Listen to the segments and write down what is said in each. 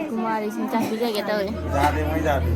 Kumari xin chào quý vị tới. Ra đi mới ra đi.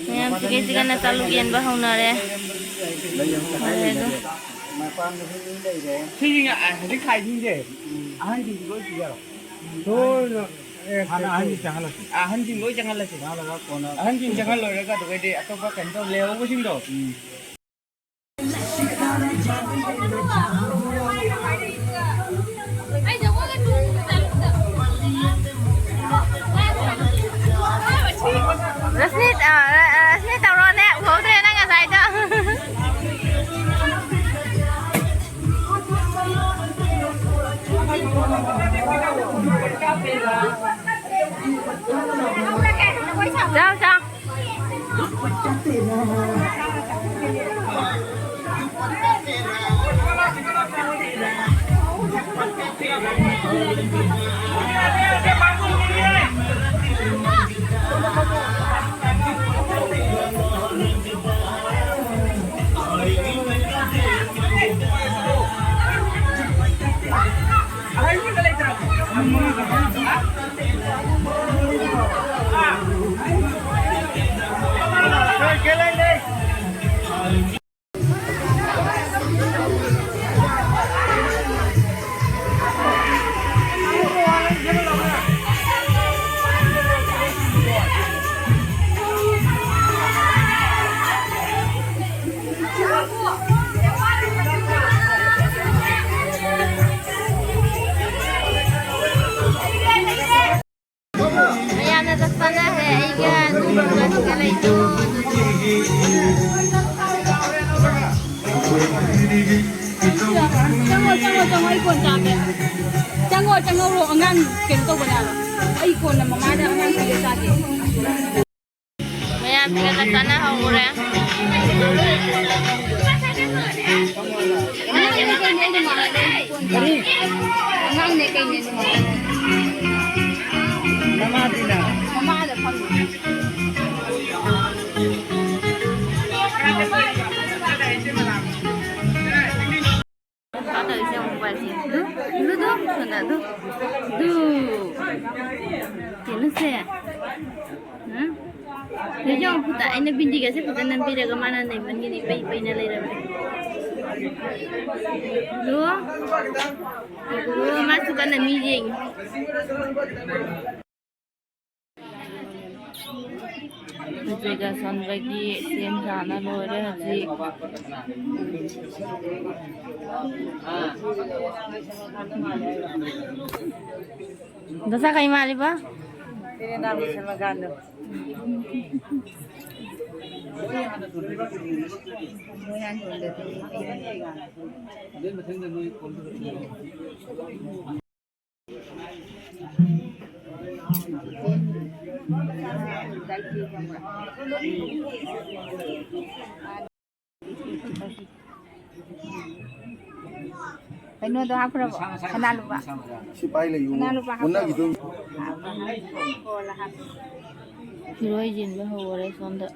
Yang sige-sige na talugian ba hong nare? Thì à, cái khai gì vậy? Anh thì có gì đâu. Thôi, anh thì chẳng là. Anh thì mới chẳng là gì. Anh thì chẳng là cái tụi cái đi, tôi có cảnh tôi leo có xin đâu. Rasni tao rồi nè, ủng hộ tiền anh à cho. Sao sao? ꯆꯪꯍꯧꯔꯣ ꯑꯉꯥꯡ ꯀꯩꯅꯣ ꯇꯧꯕꯅꯦꯕ ꯑꯩ ꯀꯣꯟꯅ ꯃꯃꯥꯗ ꯑꯉꯥꯡ ꯄꯤꯖ ꯆꯥꯒꯦ ꯃꯌꯥꯝꯁꯤꯒ ꯆꯥꯅ ꯍꯧꯔꯦ ꯑꯉꯥꯡꯅꯦ ꯀꯩꯅꯦ ꯃꯃꯥꯗ ꯐꯪꯉꯦ Kata isi yang buat sih, dulu tuh, sudah tuh, kena sih, Dia jangan putar, ini binti kasih putar nanti dia kemana nih, begini pay nilai berapa? Dulu masukkan nama meeting. Juga son bagi sim sana lore haji. Dosa kayak mali ba? Ini namin sa magano. Ano daw ako ba? Kanalo ba? Si Pai layu. Una gitu. Hiroi jin ba hore sonda.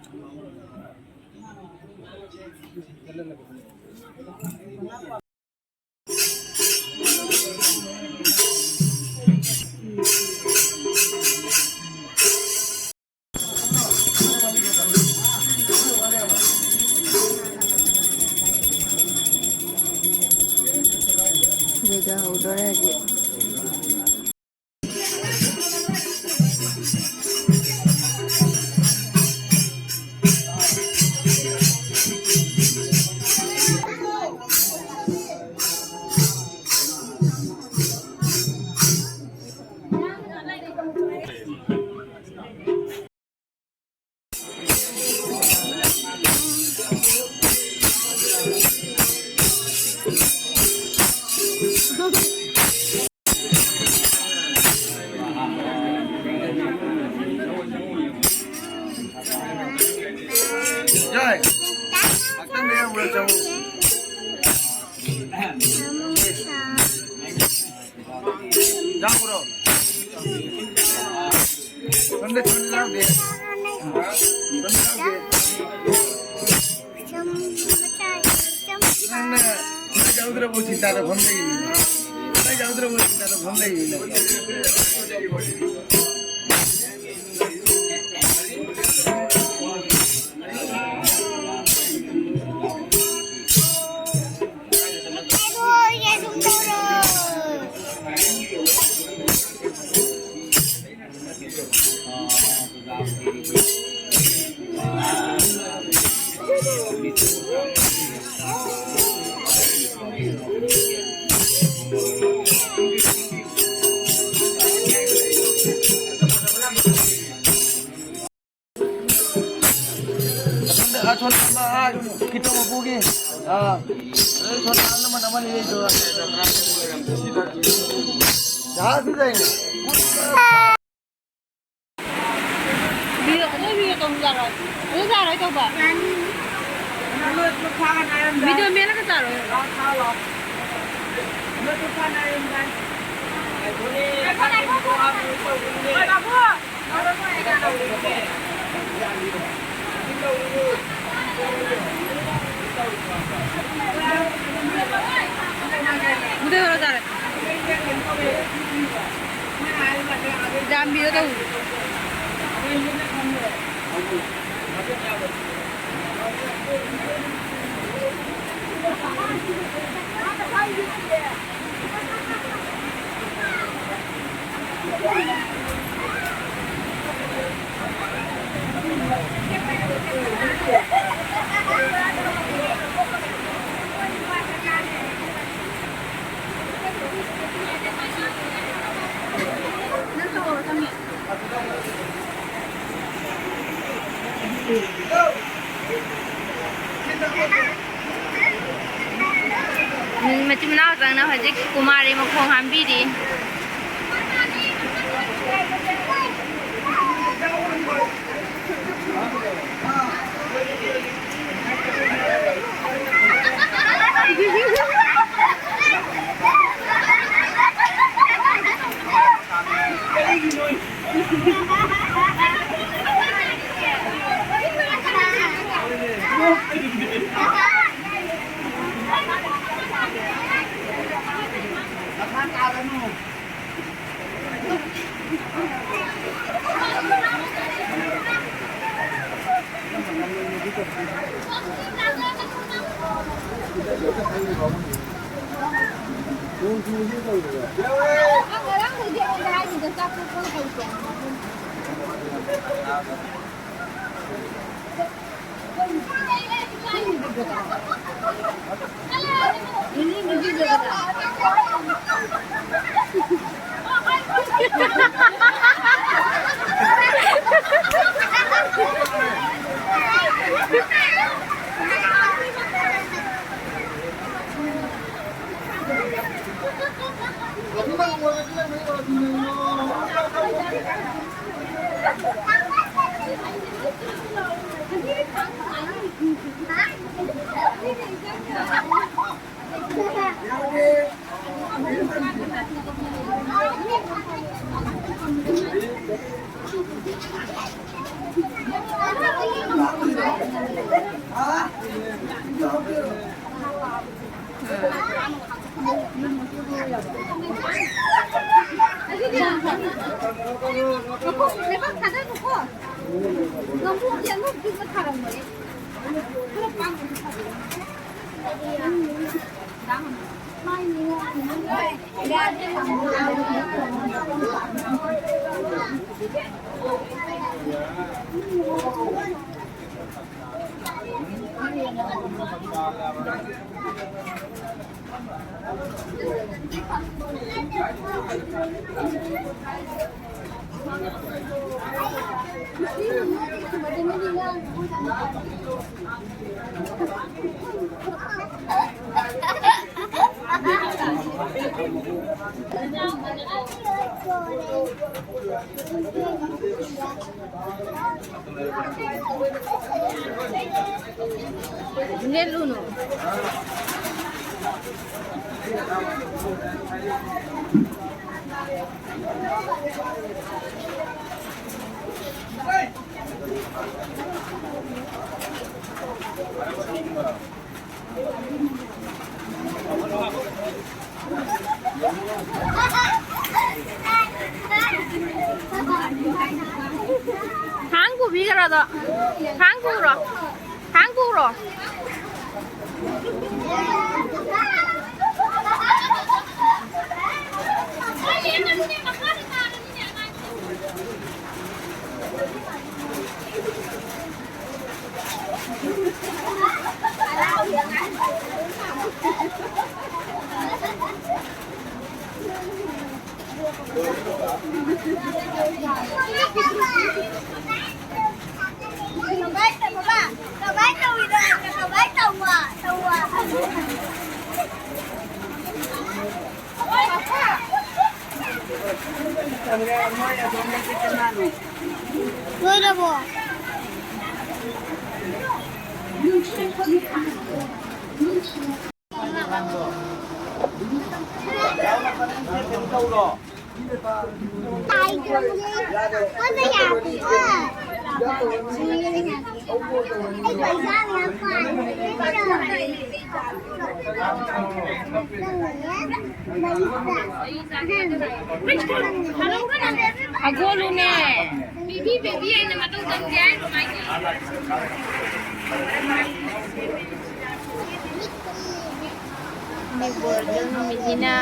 Juga udah aja. Jai. Akan dia udah jauh. Jauh bro. Benda cunlah dia. Nah, jauh terus cinta ada benda ini. Nah, jauh terus cinta ada benda ini. Kita mau pergi. Teman-teman ini tuh. Jangan sudah ini. Video kamu taruh. Itu taruh coba. Video mana kita taruh? Udah udah taruh. Jangan video tahu. Macam mana orang nak hajik kumari makong hambi di. Neluno. 한국이라도 한국으로 Aku lu nih. Baby ini mah tuh jangan Ini border Medina.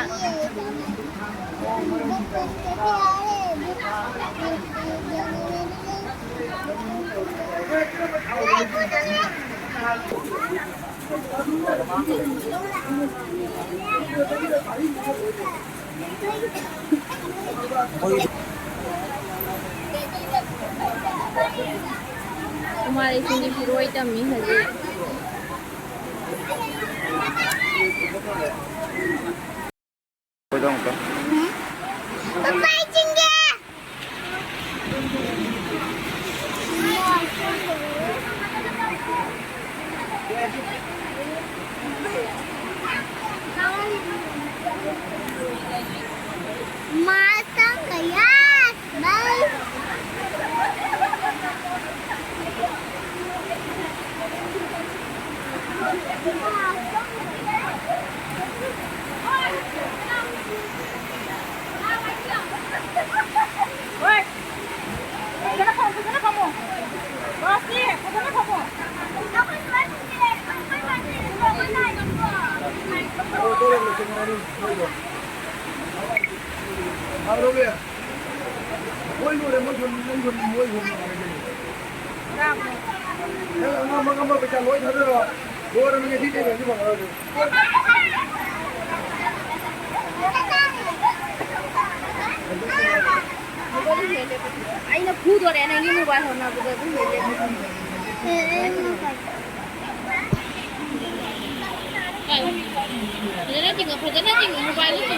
हमारे sini biru item ni saja. Papa tinggi. Matang kayak, bye. Woi, kemana kamu? Rosti, kemana kamu? Anh khu rồi đấy này như mobile hồi nào bây giờ cũng về Perjalanan tinggal mobile itu.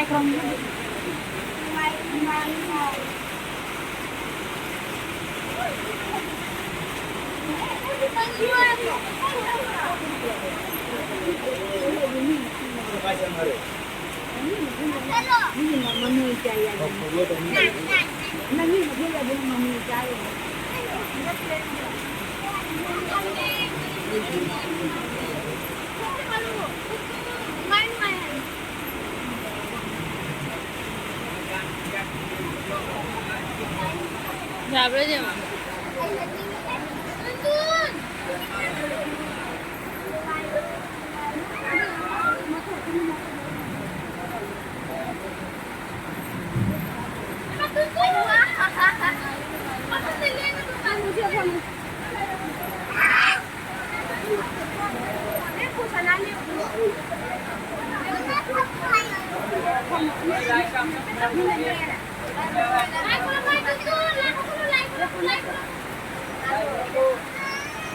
không? Sabre je ma.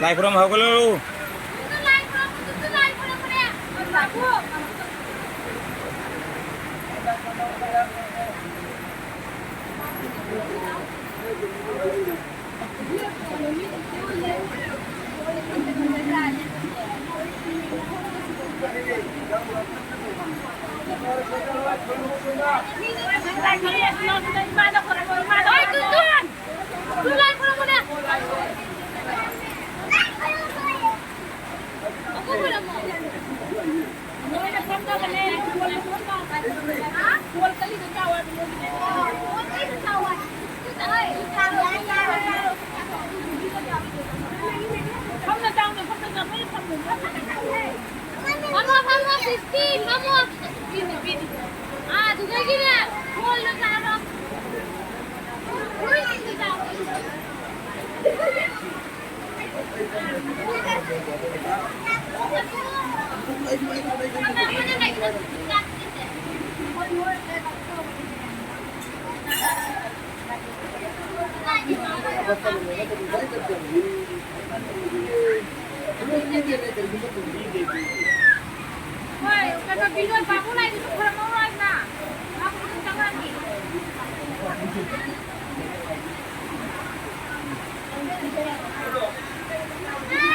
Like from Hogulu.